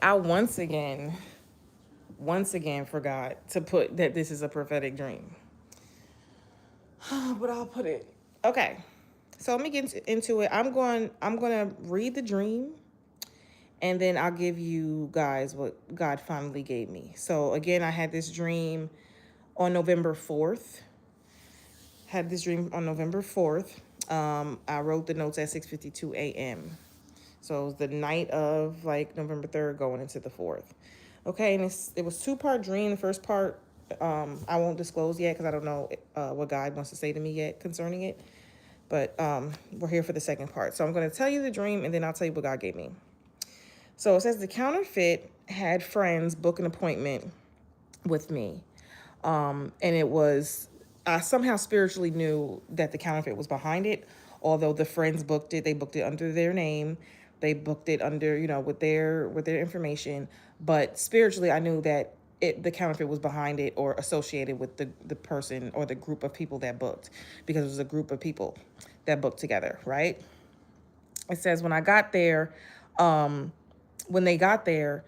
I once again forgot to put that this is a prophetic dream. But I'll put it. Okay. So let me get into it. I'm going to read the dream, and then I'll give you guys what God finally gave me. So again, I had this dream on November 4th. Had this dream on November 4th. I wrote the notes at 6:52 a.m. So it was the night of like November 3rd going into the 4th. Okay, and it was two-part dream. The first part I won't disclose yet because I don't know what God wants to say to me yet concerning it. But we're here for the second part. So I'm going to tell you the dream, and then I'll tell you what God gave me. So it says the counterfeit had friends book an appointment with me. And it was, I somehow spiritually knew that the counterfeit was behind it. Although the friends booked it, they booked it under their name. They booked it under, with their information. But spiritually, I knew that the counterfeit was behind it or associated with the person or the group of people that booked, because it was a group of people that booked together, right? It says um, when they got there,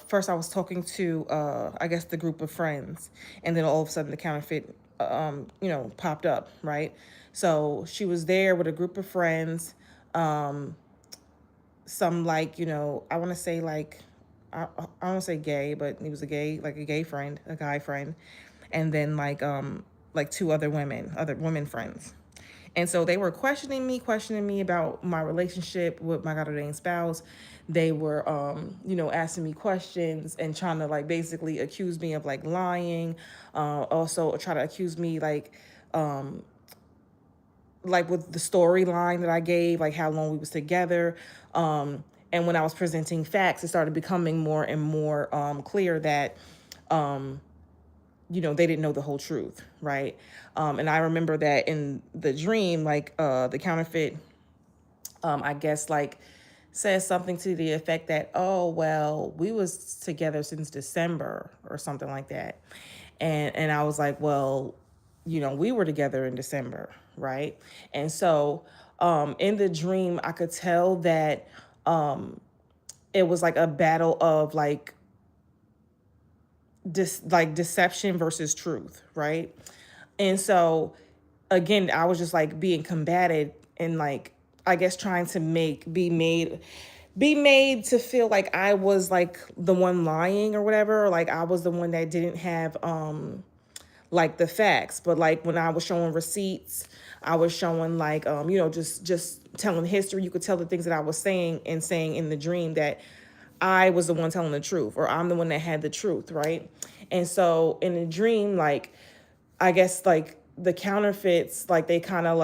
first I was talking to, I guess, the group of friends, and then all of a sudden the counterfeit, popped up, right? So she was there with a group of friends, some like, I want to say like, I don't say gay, but he was like a gay friend, a guy friend, and then like two other women friends. And so they were questioning me about my relationship with my God ordained spouse. They were, asking me questions and trying to like basically accuse me of like lying. Also try to accuse me like with the storyline that I gave, like how long we was together. And when I was presenting facts, it started becoming more and more clear that they didn't know the whole truth, right? And I remember that in the dream, like the counterfeit, I guess like says something to the effect that, oh well, we was together since December or something like that. And I was like, well, we were together in December, right? And so in the dream, I could tell that it was like a battle of deception versus truth, right? And so again, I was just like being combated and like, I guess, trying to be made to feel like I was like the one lying or whatever, or like I was the one that didn't have like the facts. But like when I was showing receipts, I was showing like just telling history. You could tell the things that I was saying in the dream that I was the one telling the truth, or I'm the one that had the truth, right? And so in the dream, like, I guess like the counterfeits, like they kind of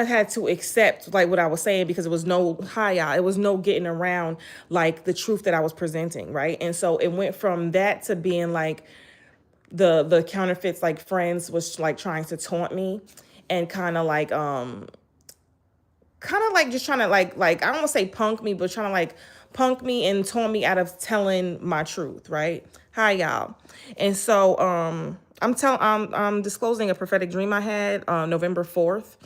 had to accept like what I was saying, because it was no haya, it was no getting around like the truth that I was presenting, right? And so it went from that to being like the counterfeits, like friends was like trying to taunt me and kind of like just trying to like I don't want to say punk me, but trying to like punk me and taunt me out of telling my truth, right? Hi y'all. And so I'm disclosing a prophetic dream I had November 4th.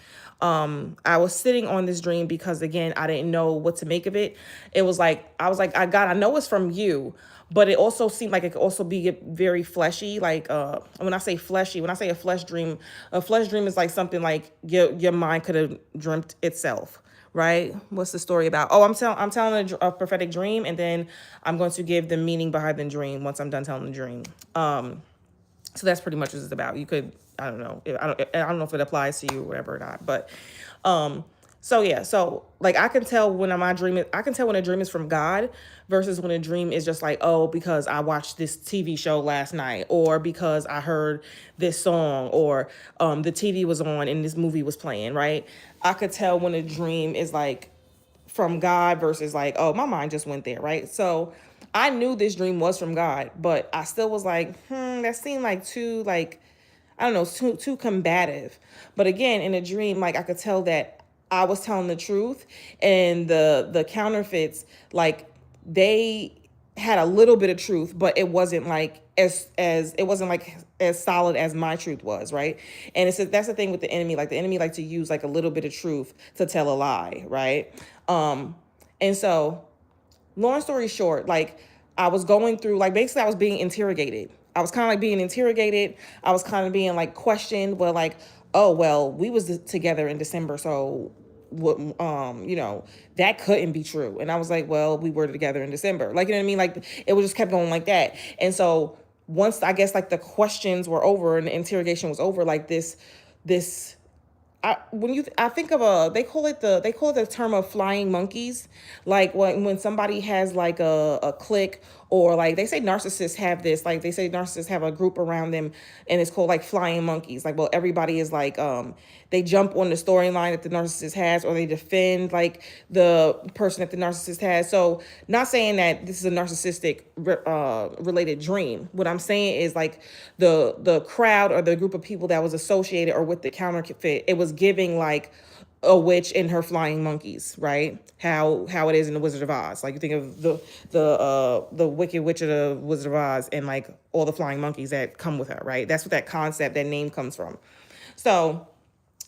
I was sitting on this dream because again, I didn't know what to make of it. It was like I was like, I know it's from you, but it also seemed like it could also be very fleshy. Like when I say fleshy, when I say a flesh dream is like something like your mind could have dreamt itself, right? What's the story about? Oh, I'm telling a prophetic dream, and then I'm going to give the meaning behind the dream once I'm done telling the dream. So that's pretty much what it's about. You could, I don't know, I don't know if it applies to you or whatever or not, but um, so yeah, so like I can tell when my dream is, I can tell when a dream is from God versus when a dream is just like, oh, because I watched this TV show last night, or because I heard this song, or the TV was on and this movie was playing, right? I could tell when a dream is like from God versus like, oh, my mind just went there, right? So I knew this dream was from God, but I still was like, that seemed like too like, I don't know, too combative. But again, in a dream, like I could tell that I was telling the truth, and the counterfeits, like they had a little bit of truth, but it wasn't like as it wasn't like as solid as my truth was, right? And that's the thing with the enemy. Like the enemy like to use like a little bit of truth to tell a lie, right? And so, long story short, like I was going through, like basically I was being interrogated. I was kind of like being interrogated. I was kind of being like questioned. Well, like, oh well, we was together in December, so what? That couldn't be true. And I was like, well, we were together in December. Like, you know what I mean? Like it was just kept going like that. And so once I guess like the questions were over and the interrogation was over, like this I think of they call it the term of flying monkeys, like when somebody has like a clique, or like they say narcissists have this, like they say narcissists have a group around them, and it's called like flying monkeys. Like, well, everybody is like they jump on the storyline that the narcissist has, or they defend like the person that the narcissist has. So not saying that this is a narcissistic related dream. What I'm saying is like the crowd or the group of people that was associated or with the counterfeit, it was giving like a witch and her flying monkeys, right? How it is in the Wizard of Oz. Like you think of the Wicked Witch of the Wizard of Oz and like all the flying monkeys that come with her, right? That's what that concept, that name comes from. So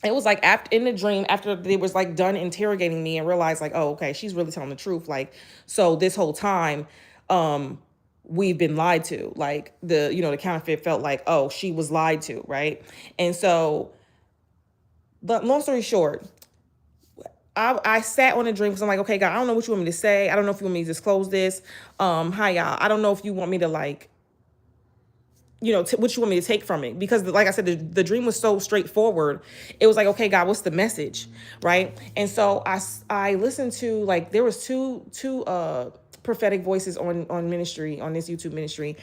it was like after in the dream, after they was like done interrogating me and realized like, oh, okay, she's really telling the truth. Like, so this whole time, we've been lied to. Like the counterfeit felt like, oh, she was lied to, right? And so, but long story short, I sat on a dream because I'm like, okay, God, I don't know what you want me to say. I don't know if you want me to disclose this. Hi, y'all. I don't know if you want me to like, what you want me to take from it. Because like I said, the dream was so straightforward. It was like, okay, God, what's the message? Right. And so I listened to, like, there was two prophetic voices on ministry, on this YouTube ministry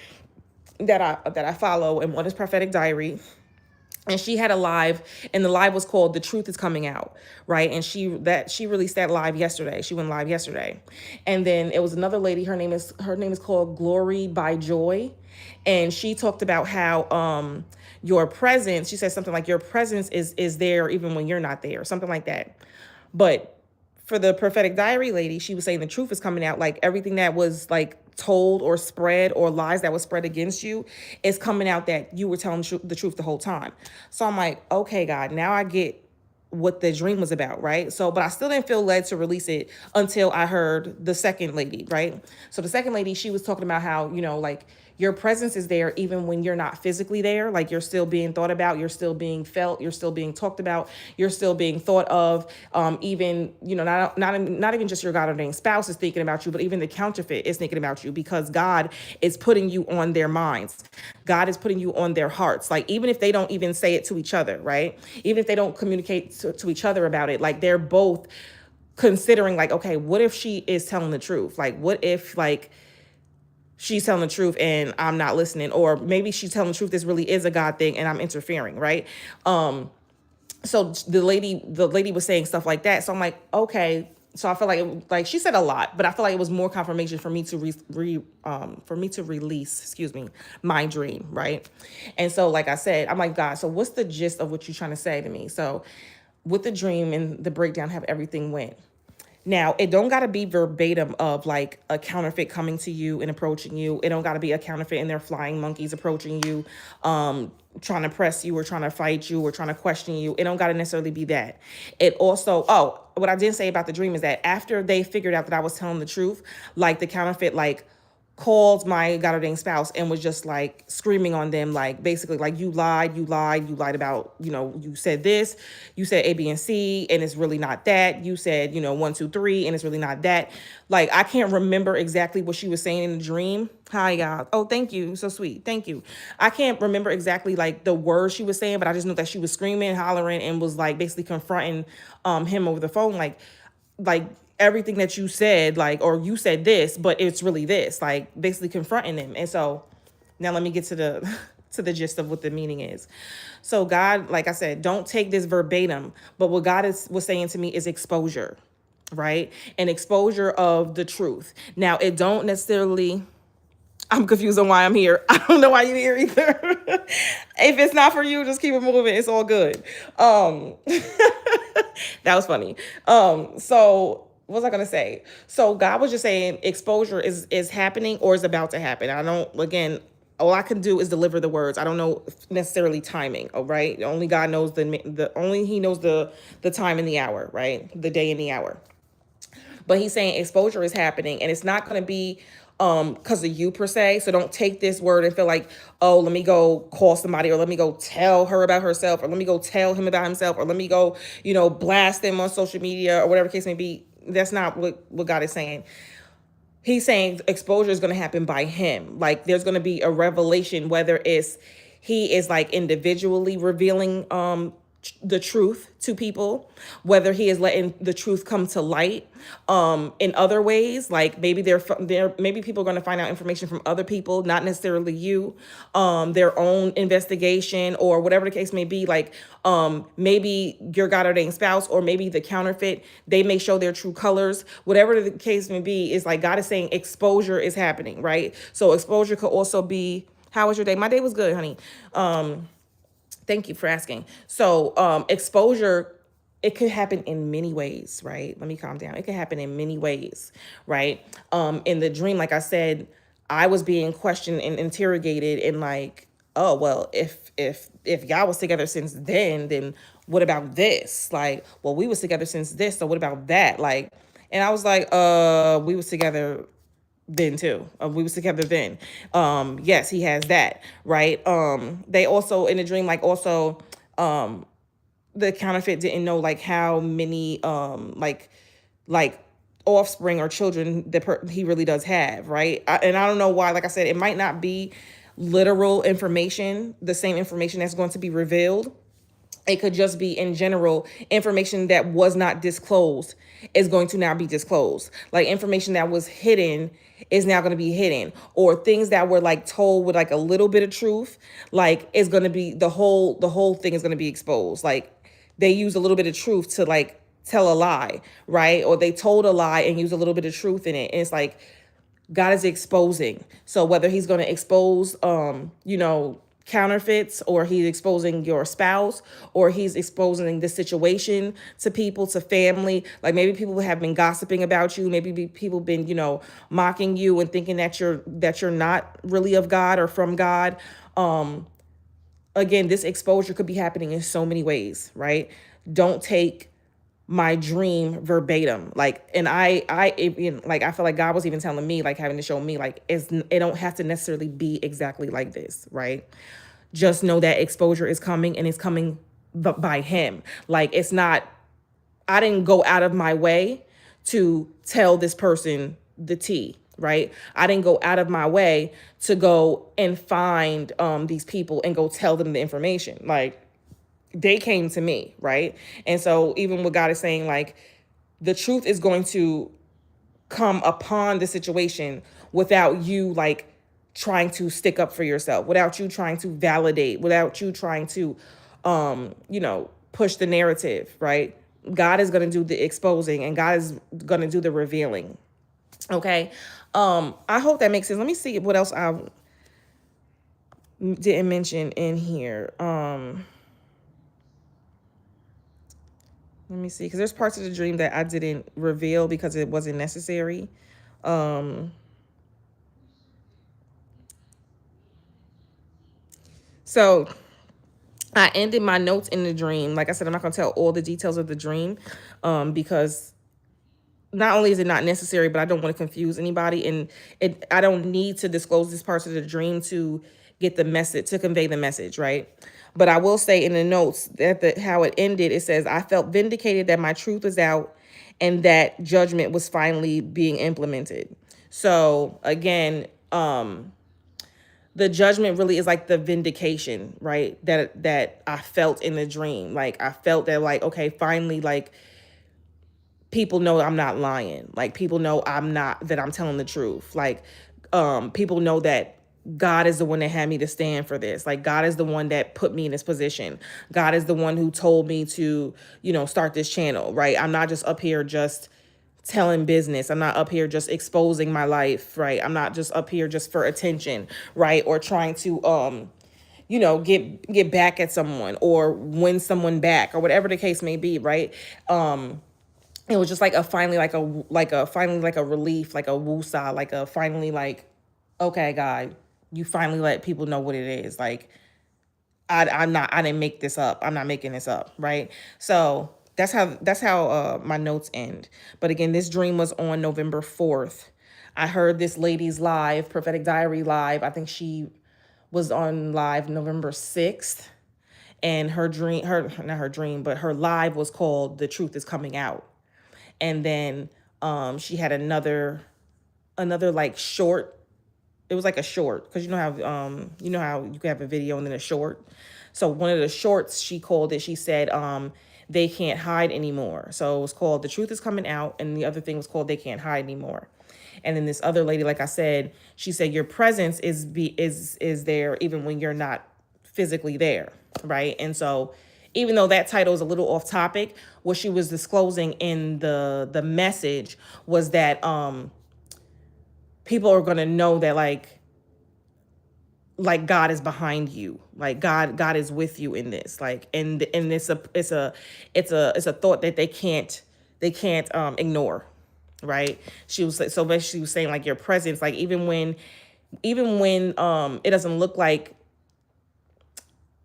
that I follow. And one is Prophetic Diary. And she had a live, and the live was called "The Truth Is Coming Out," right? And she released that live yesterday. She went live yesterday, and then it was another lady. Her name is called Glory by Joy, and she talked about how your presence. She said something like your presence is there even when you're not there, something like that. But for the Prophetic Diary lady, she was saying the truth is coming out. Like everything that was like told or spread, or lies that was spread against you, is coming out, that you were telling the truth the whole time. So I'm like, okay, God, now I get what the dream was about, right? So, but I still didn't feel led to release it until I heard the second lady, right? So the second lady, she was talking about how, like your presence is there even when you're not physically there. Like you're still being thought about, you're still being felt, you're still being talked about, you're still being thought of. Even, not even just your God ordained spouse is thinking about you, but even the counterfeit is thinking about you, because God is putting you on their minds. God is putting you on their hearts. Like even if they don't even say it to each other, right? Even if they don't communicate to each other about it, like they're both considering like, okay, what if she is telling the truth? Like what if like she's telling the truth and I'm not listening, or maybe she's telling the truth, this really is a God thing and I'm interfering, right? So the lady was saying stuff like that. So I'm like, okay. So I feel like she said a lot, but I feel like it was more confirmation for me to release, my dream, right? And so, like I said, I'm like, God, so what's the gist of what you're trying to say to me? So with the dream and the breakdown, how everything went. Now, it don't got to be verbatim of like a counterfeit coming to you and approaching you. It don't got to be a counterfeit and they're flying monkeys approaching you, trying to press you or trying to fight you or trying to question you. It don't got to necessarily be that. It also, what I didn't say about the dream is that after they figured out that I was telling the truth, like the counterfeit, like called my God ordained spouse and was just like screaming on them, like basically like you lied about, you said this, you said A, B, and C, and it's really not that. You said, 1, 2, 3, and it's really not that. Like, I can't remember exactly what she was saying in the dream. Hi, God. Oh, thank you. So sweet. Thank you. I can't remember exactly like the words she was saying, but I just know that she was screaming, hollering, and was like basically confronting him over the phone, like everything that you said, like, or you said this, but it's really this, like basically confronting them. And so now let me get to the to the gist of what the meaning is. So God, like I said, don't take this verbatim, but what God was saying to me is exposure, right? And exposure of the truth. Now, it don't necessarily, I'm confused on why I'm here. I don't know why you're here either. If it's not for you, just keep it moving. It's all good. That was funny. So what was I gonna say? So God was just saying exposure is happening or is about to happen. I don't, again, all I can do is deliver the words. I don't know necessarily timing. All right. Only God knows only he knows the time and the hour, right? The day and the hour. but he's saying exposure is happening, and it's not going to be because of you per se. So don't take this word and feel like, oh, let me go call somebody, or let me go tell her about herself, or let me go tell him about himself, or let me go, blast them on social media, or whatever the case may be. That's not what God is saying. He's saying exposure is going to happen by him. Like there's going to be a revelation, whether it's he is like individually revealing the truth to people, whether he is letting the truth come to light in other ways. Like maybe maybe people are going to find out information from other people, not necessarily you, their own investigation or whatever the case may be. Like maybe your God ordained spouse, or maybe the counterfeit, they may show their true colors. Whatever the case may be, is like God is saying exposure is happening, right? So exposure could also be, how was your day? My day was good, honey. Thank you for asking. So exposure, it could happen in many ways, right? Let me calm down. It could happen in many ways, right? In the dream, like I said, I was being questioned and interrogated, and like, oh well, if y'all was together since then what about this? Like, well, we was together since this, so what about that? Like, and I was like, we was together then too. We was together then. Yes, he has that, right? They also in the dream, like also, the counterfeit didn't know like how many like offspring or children he really does have, right? And I don't know why. Like I said, it might not be literal information, the same information that's going to be revealed. It could just be in general information that was not disclosed is going to now be disclosed. Like information that was hidden is now going to be hidden, or things that were like told with like a little bit of truth, like is going to be the whole thing is going to be exposed. Like they use a little bit of truth to like tell a lie, right? Or they told a lie and use a little bit of truth in it. And it's like God is exposing. So whether he's going to expose, counterfeits, or he's exposing your spouse, or he's exposing the situation to people, to family. Like maybe people have been gossiping about you. Maybe people been, mocking you and thinking that you're not really of God or from God. Again, this exposure could be happening in so many ways, right? Don't take my dream verbatim. Like, and I feel like God was even telling me, like having to show me, like, it don't have to necessarily be exactly like this, right? Just know that exposure is coming, and it's coming by him. Like, it's not, I didn't go out of my way to tell this person the tea, right? I didn't go out of my way to go and find these people and go tell them the information. Like, they came to me, right? And so even what God is saying, like the truth is going to come upon the situation without you like trying to stick up for yourself, without you trying to validate, without you trying to push the narrative, right? God is going to do the exposing, and God is going to do the revealing. Okay. I hope that makes sense. Let me see what else I didn't mention in here. Let me see, because there's parts of the dream that I didn't reveal because it wasn't necessary. So I ended my notes in the dream. Like I said, I'm not going to tell all the details of the dream because not only is it not necessary, but I don't want to confuse anybody. And I don't need to disclose these parts of the dream to get the message, to convey the message, right? But I will say in the notes that how it ended, it says, I felt vindicated that my truth was out and that judgment was finally being implemented. So again, the judgment really is like the vindication, right? That I felt in the dream. Like I felt that like, okay, finally, like people know I'm not lying. Like people know that I'm telling the truth. Like people know that God is the one that had me to stand for this. Like God is the one that put me in this position. God is the one who told me to, start this channel, right? I'm not just up here just telling business. I'm not up here just exposing my life, right? I'm not just up here just for attention, right? Or trying to get back at someone or win someone back or whatever the case may be, right? It was just like a finally like a relief, like a woosah, like a finally like, okay, God, you finally let people know what it is. Like I didn't make this up. I'm not making this up, right? So That's how my notes end. But again, this dream was on November 4th. I heard this lady's live, Prophetic Diary live. I think she was on live November 6th. And her dream, her not her dream, but her live was called "The Truth Is Coming Out." And then she had another like short. It was like a short, because you know how you can have a video and then a short. So one of the shorts, she called it, she said they can't hide anymore. So it was called "The Truth Is Coming Out," and the other thing was called "They Can't Hide Anymore." And then this other lady, like I said, she said your presence is there even when you're not physically there, right? And so even though that title is a little off topic, what she was disclosing in the message was that people are going to know that like God is behind you, like God is with you in this, like, and it's a thought that they can't ignore, right? She was so basically she was saying like your presence, like even when it doesn't look like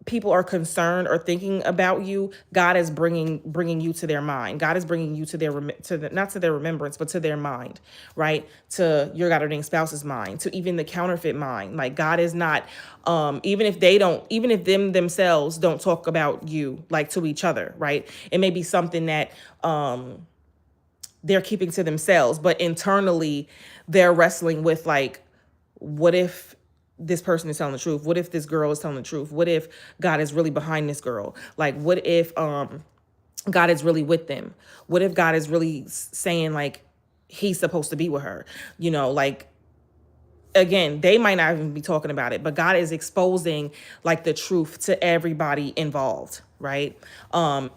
people are concerned or thinking about you, God is bringing you to their mind. God is bringing you to not to their remembrance, but to their mind, right? To your God ordained spouse's mind, to even the counterfeit mind. Like God is not, even if them themselves don't talk about you like to each other, right? It may be something that they're keeping to themselves, but internally they're wrestling with like, what if this person is telling the truth? What if this girl is telling the truth? What if God is really behind this girl? Like, what if God is really with them? What if God is really saying like he's supposed to be with her? Like, again, they might not even be talking about it, but God is exposing like the truth to everybody involved, right?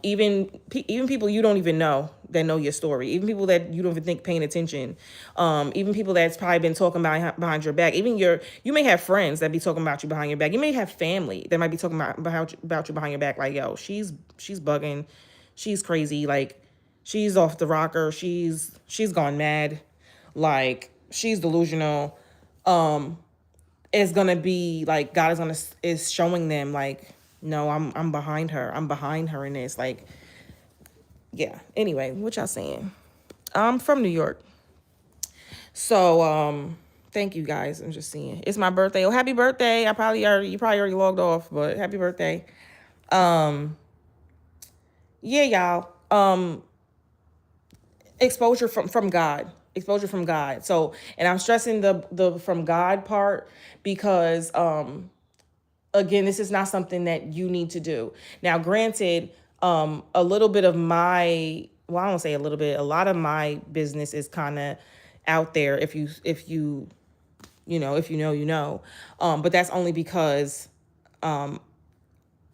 Even people you don't even know that know your story, even people that you don't even think paying attention, even people that's probably been talking about behind your back. Even you may have friends that be talking about you behind your back. You may have family that might be talking about you behind your back, like, yo, she's bugging, she's crazy, like she's off the rocker, she's gone mad, like she's delusional. Is gonna be like God is showing them like, no, I'm behind her. I'm behind her in this. Like, yeah. Anyway, what y'all saying? I'm from New York. So thank you guys. I'm just seeing. It's my birthday. Oh, happy birthday. You probably already logged off, but happy birthday. Yeah, y'all. Exposure from God. Exposure from God. So, and I'm stressing the from God part because again, this is not something that you need to do. Now, granted, a little bit of I don't say a little bit, a lot of my business is kind of out there if you know. But that's only because I'm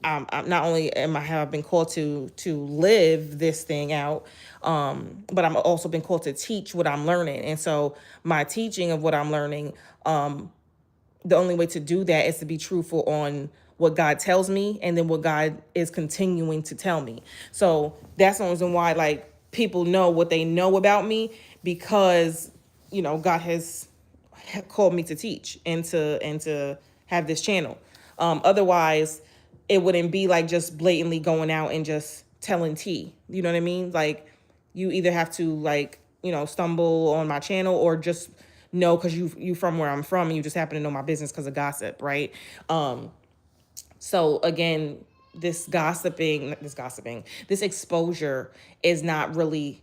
not only have I been called to live this thing out, but I'm also been called to teach what I'm learning. And so my teaching of what I'm learning, the only way to do that is to be truthful on what God tells me and then what God is continuing to tell me. So that's the reason why like people know what they know about me, because God has called me to teach and to have this channel. Otherwise it wouldn't be like just blatantly going out and just telling tea. You know what I mean? Like you either have to like, stumble on my channel or just know because you from where I'm from and you just happen to know my business because of gossip, right? So again, this exposure is not really,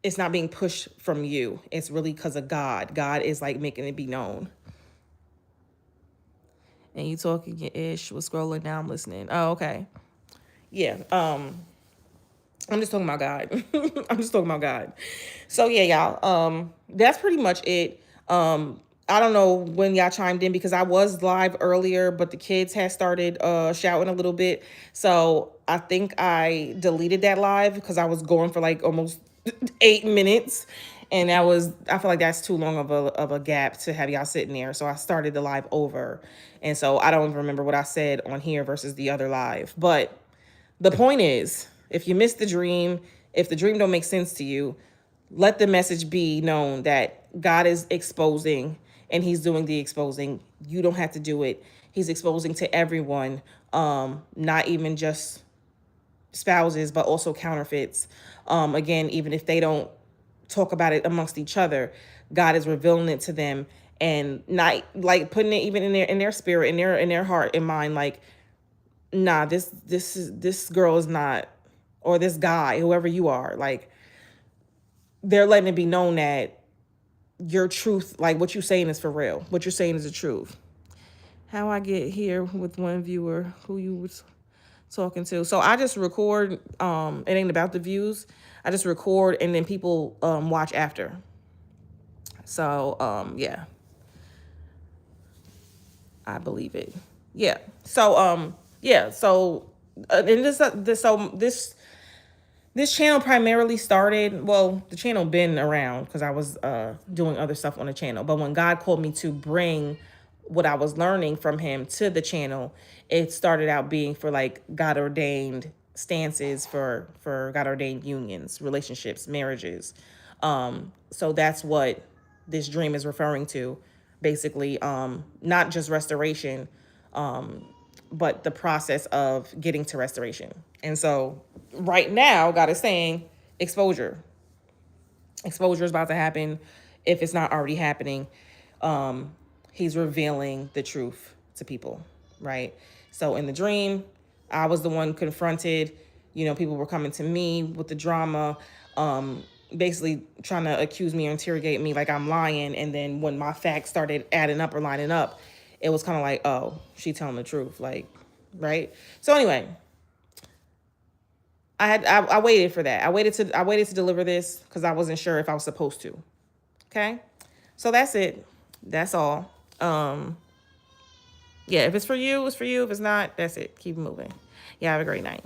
it's not being pushed from you. It's really because of God. God is like making it be known. And you talking your ish, was scrolling down, listening. Oh, okay. Yeah. I'm just talking about God. I'm just talking about God. So yeah, y'all. That's pretty much it. I don't know when y'all chimed in because I was live earlier, but the kids had started shouting a little bit. So I think I deleted that live because I was going for like almost 8 minutes. And I feel like that's too long of a gap to have y'all sitting there. So I started the live over. And so I don't even remember what I said on here versus the other live. But the point is, if you missed the dream, if the dream don't make sense to you, let the message be known that God is exposing and he's doing the exposing. You don't have to do it. He's exposing to everyone, not even just spouses, but also counterfeits. Again, even if they don't talk about it amongst each other, God is revealing it to them, and not like putting it even in their spirit, in their heart and mind, like, nah, this girl is not, or this guy, whoever you are, like, they're letting it be known that your truth, like what you're saying is for real. What you're saying is the truth. How I get here with one viewer who you was talking to. So I just record, it ain't about the views. I just record and then people watch after. So yeah. I believe it. Yeah. So yeah, so and this channel primarily started, well, the channel been around because I was doing other stuff on the channel. But when God called me to bring what I was learning from him to the channel, it started out being for like God ordained stances for God ordained unions, relationships, marriages. So that's what this dream is referring to, basically. Not just restoration, but the process of getting to restoration. And so right now, God is saying exposure. Exposure is about to happen. If it's not already happening, he's revealing the truth to people, right? So in the dream, I was the one confronted. You know, people were coming to me with the drama, basically trying to accuse me or interrogate me like I'm lying. And then when my facts started adding up or lining up, it was kind of like, oh, she telling the truth, like, right? So anyway, I waited for that. I waited to deliver this because I wasn't sure if I was supposed to. Okay, so that's it. That's all. Yeah, if it's for you, it's for you. If it's not, that's it. Keep moving. Yeah, have a great night.